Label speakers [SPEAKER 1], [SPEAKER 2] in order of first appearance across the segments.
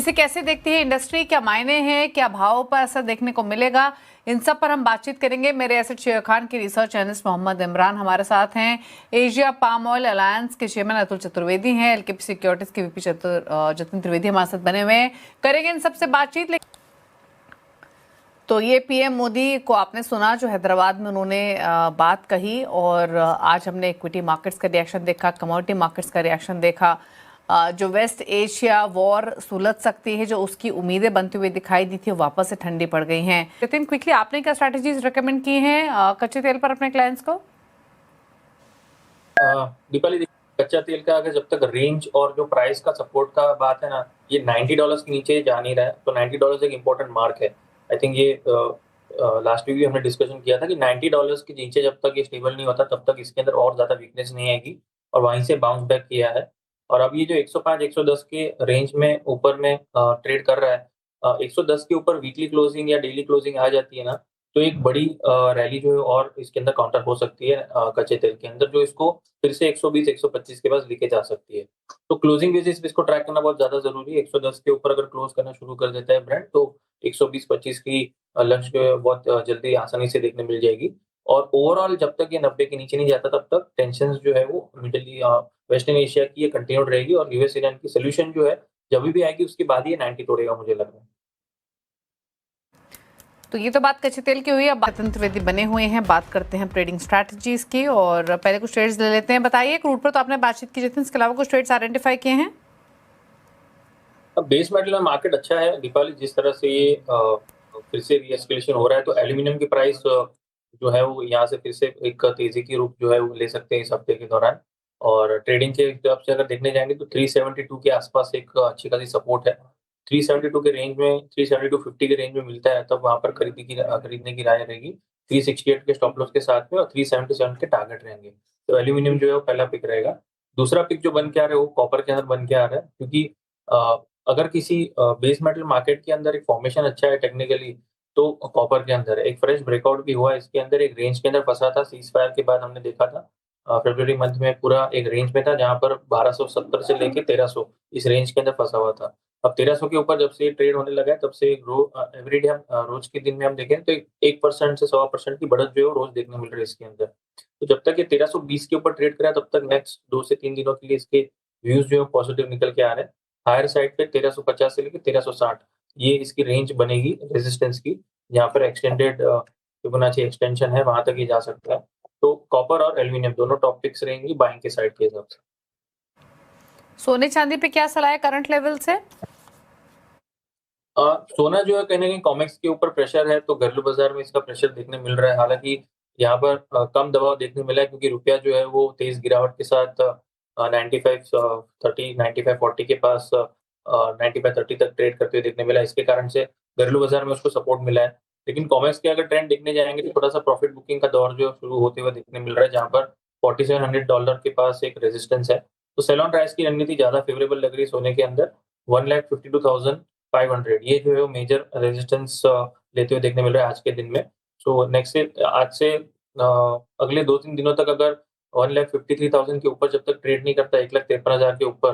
[SPEAKER 1] इसे कैसे देखती है इंडस्ट्री, क्या मायने हैं, क्या भाव पर असर देखने को मिलेगा, इन सब पर हम बातचीत करेंगे। मेरे एसेट शेयर खान के रिसर्च एनालिस्ट मोहम्मद इमरान हमारे साथ हैं। एशिया पाम ऑयल अलायंस के चेयरमैन अतुल चतुर्वेदी हैं। एलकेपी सिक्योरिटीज के वीपी जतिन त्रिवेदी हमारे साथ बने हुए हैं। करेंगे इन सबसे बातचीत। तो ये पीएम मोदी को आपने सुना जो हैदराबाद में उन्होंने बात कही, और आज हमने इक्विटी मार्केट्स का रिएक्शन देखा, कमोडिटी मार्केट्स का रिएक्शन देखा। जो वेस्ट एशिया वॉर सुलझ सकती है, जो उसकी उम्मीदें बनती हुई दिखाई दी थी, वो वापस से ठंडी पड़ गई हैं। जतिन, क्विकली आपने क्या स्ट्रैटेजीज रेकमेंड की हैं कच्चे तेल पर अपने क्लाइंट्स को?
[SPEAKER 2] दीपाली, कच्चा तेल का अगर जब तक रेंज और जो प्राइस का सपोर्ट का बात है ना, ये $90 के नीचे जा नहीं रहा है, तो $90 एक इम्पोर्टेंट मार्क है। आई थिंक ये लास्ट वीक भी हमने डिस्कशन किया था कि $90 के नीचे जब तक ये स्टेबल नहीं होता तब तक इसके अंदर और ज्यादा वीकनेस नहीं आएगी, और वहीं से बाउंस बैक किया है। और अब ये जो 105 110 के रेंज में ऊपर में ट्रेड कर रहा है, 110 के ऊपर वीकली क्लोजिंग या डेली क्लोजिंग आ जाती है ना, तो एक बड़ी रैली जो है और इसके अंदर काउंटर हो सकती है कच्चे तेल के अंदर, जो इसको फिर से 120 125 के पास लेके जा सकती है। तो क्लोजिंग बेसिस पे इसको ट्रैक करना बहुत ज्यादा जरूरी है। 110 के ऊपर अगर क्लोज करना शुरू कर देता है ब्रांड, तो 120-25 की लंच जो है बहुत जल्दी आसानी से देखने मिल जाएगी। और ओवरऑल जब तक ये 90 के नीचे नहीं जाता तब तक टेंशन जो है वो वेस्टर्न एशिया की ये कंटिन्यूड रहेगी, और यूएस ईरान की सोल्यूशन जो है जब भी आएगी उसके बाद ही 90 तोड़ेगा, मुझे लग रहा है।
[SPEAKER 1] तो ये तो बात कच्चे तेल की हुई। अब जतिन त्रिवेदी बने हुए हैं, बात करते हैं ट्रेडिंग स्ट्रैटेजीज की, और पहले कुछ ट्रेड्स ले लेते हैं। बताइए, क्रूड पर तो आपने बातचीत की जतिन, इसके अलावा कुछ ट्रेड्स आइडेंटिफाई किए हैं?
[SPEAKER 2] अब बेस मेटल में मार्केट अच्छा है दीपाली, जिस तरह से ये फिर से रीएस्केलेशन हो रहा है, तो एल्यूमिनियम की प्राइस जो है वो यहाँ से फिर से एक तेजी की रूप जो है वो ले सकते हैं इस हफ्ते के दौरान। और ट्रेडिंग के हिसाब से अगर देखने जाएंगे तो 372 के आसपास एक अच्छी खासी सपोर्ट है। 372 के रेंज में, 372.50 के रेंज में मिलता है तब वहां पर खरीदने की राय रहेगी। 368 के स्टॉप लॉस के साथ में और 377 के टारगेट रहेंगे। तो एल्यूमिनियम जो है वो पहला पिक रहेगा। दूसरा पिक जो बन के आ रहा है वो कॉपर के अंदर बन के आ रहा है, क्योंकि अगर किसी बेस मेटल मार्केट के अंदर एक फॉर्मेशन अच्छा है टेक्निकली, तो कॉपर के अंदर एक फ्रेश ब्रेकआउट भी हुआ है। इसके अंदर एक रेंज के अंदर फंसा था, सीज फायर के बाद हमने देखा था फरवरी मंथ में पूरा एक रेंज में था जहां पर 1270 से लेके 1300 इस रेंज के अंदर फंसा हुआ था। अब 1300 के ऊपर जब से ये ट्रेड होने लगा है तब से एवरीडे हम रोज के दिन में हम देखें तो 1% से 1.25% की बढ़त जो है वो रोज देखने मिल रही है इसके अंदर। तो जब तक ये 1320 के ऊपर ट्रेड करा तब तक नेक्स्ट 2 से 3 दिनों के लिए इसके व्यूज जो है पॉजिटिव निकल के आ रहे हैं। हायर साइड पे 1350 से लेकर 1360 ये इसकी रेंज बनेगी रेजिस्टेंस की, जहाँ पर एक्सटेंडेड फिबोनाची एक्सटेंशन है, वहां तक ये जा सकता है। तो कॉपर और एल्यूमिनियम दोनों टॉप पिक्स रहेंगी बाइंग के साइड के हिसाब से।
[SPEAKER 1] सोने चांदी पे क्या सलाह है करंट लेवल से?
[SPEAKER 2] सोना जो है कहीं ना कहीं कॉमेक्स के ऊपर प्रेशर है, तो घरेलू बाजार में इसका प्रेशर देखने मिल रहा है। हालांकि यहाँ पर कम दबाव देखने मिला है, क्योंकि रुपया जो है वो तेज गिरावट के साथ 95 30 95 40 के पास 95 30 तक ट्रेड करते हुए देखने मिला। इसके कारण से घरेलू बाजार में उसको सपोर्ट मिला है। लेकिन कॉमेक्स के अगर ट्रेंड देखने जाएंगे तो थोड़ा सा प्रॉफिट बुकिंग का दौर जो शुरू होते हुए देखने मिल रहा है, जहाँ पर $4700 के पास एक रेजिस्टेंस है। तो सेल ऑन राइज की रणनीति ज्यादा फेवरेबल लग रही है सोने के अंदर। 1,52,500 ये जो है वो मेजर रेजिस्टेंस लेते हुए देखने मिल रहा है आज के दिन में। सो नेक्स्ट से आज से अगले 2-3 दिनों तक अगर 1,53,000 के ऊपर जब तक ट्रेड नहीं करता, 1,53,000 के ऊपर,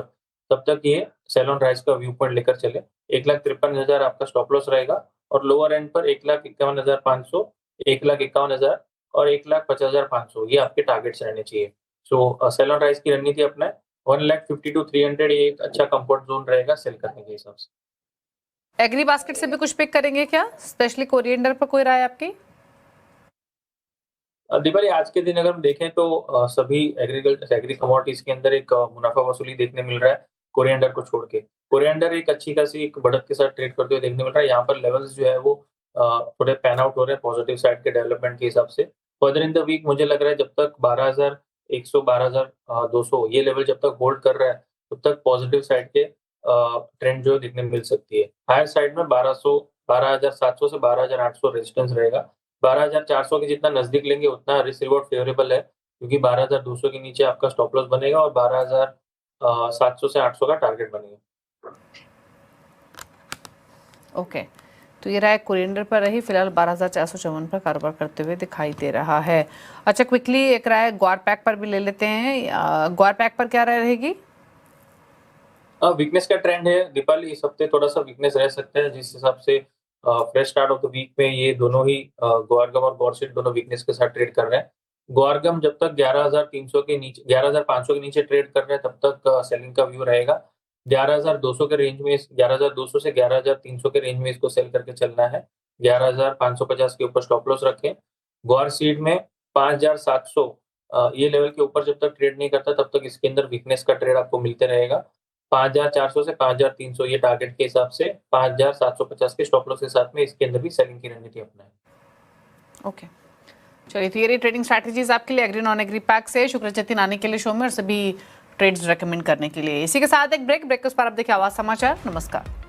[SPEAKER 2] तब तक ये सेल ऑन राइज का व्यू पॉइंट लेकर चले। 1,53,000 आपका स्टॉप लॉस रहेगा, और लोअर एंड पर 1,51,500, 1,51,000 और 1,50,500 ये आपके टारगेट्स रहने चाहिए। सो सेल ऑन राइज की रणनीति अपना 1,52,300 ये एक अच्छा कंफर्ट जोन रहेगा सेल करने के हिसाब से।
[SPEAKER 1] एग्री बास्केट से भी कुछ पिक करेंगे क्या, स्पेशली कोरिएंडर पर कोई राय आपकी?
[SPEAKER 2] दीपाली, आज के दिन अगर हम देखें तो सभी एग्री कमोडिटीज के अंदर एक मुनाफा वसूली देखने मिल रहा है, कोरिएंडर को छोड़ के। कोरिएंडर एक अच्छी खासी एक बढ़त के साथ ट्रेड करते हुए देखने मिल रहा है। यहाँ पर लेवल्स जो है वो थोड़े पैन आउट हो रहे हैं पॉजिटिव साइड के डेवलपमेंट के हिसाब से। फर्दर इन द वीक मुझे लग रहा है जब तक 12,100 12,200 ये लेवल जब तक होल्ड कर रहा है तब तक पॉजिटिव साइड के ट्रेंड जो है देखने मिल सकती है। हायर साइड में 12,700 से 12,800 रेजिस्टेंस रहेगा। 12,400 के जितना नजदीक लेंगे उतना रिस्क रिवॉर्ड फेवरेबल है, क्योंकि 12,200 के नीचे आपका स्टॉप लॉस बनेगा और 12,700 से 800 का टारगेट बनेगा।
[SPEAKER 1] ओके, तो ये राय कोरिएंडर पर रही। फिलहाल 12,454 पर कारोबार करते हुए दिखाई दे रहा है। अच्छा, क्विकली एक राय ग्वार पैक पर भी ले लेते हैं। ग्वार पैक पर क्या राय रहेगी?
[SPEAKER 2] वीकनेस का ट्रेंड है दीपाली, इस हफ्ते थोड़ा-सा वीकनेस रह सकता है, जिस हिसाब से fresh start of the week में ये दोनों ही ग्वारगम और गॉरसेट दोनों वीकनेस के साथ ट्रेड कर रहे हैं। ग्वारगम जब तक 11,300 के नीचे 11,500 के नीचे ट्रेड कर रहे हैं तब तक सेलिंग का व्यू रहेगा। 11,200 के रेंज में 11,200 से 11,300 के रेंज में इसको सेल करके चलना है। 11,550 के ऊपर स्टॉप लॉस रखें। गॉरसीड में 5,700 ये लेवल के ऊपर जब तक ट्रेड नहीं करता तब तक इसके अंदर वीकनेस का ट्रेड आपको मिलते रहेगा। 5,400 से 5,300 ये टारगेट के हिसाब से 5,750 के स्टॉप लॉस के साथ में इसके अंदर भी सेलिंग की रणनीति अपनाएं।
[SPEAKER 1] ओके, चलिए, तो ये रही ट्रेडिंग स्ट्रैटेजीज आपके लिए एग्री नॉन एग्री पैक से। शुक्र जतिन आने के लिए शो में और सभी ट्रेड्स रेकमेंड करने के लिए। इसी के साथ एक ब्रेक के उस पर आप देखिए आवाज समाचार। नमस्कार।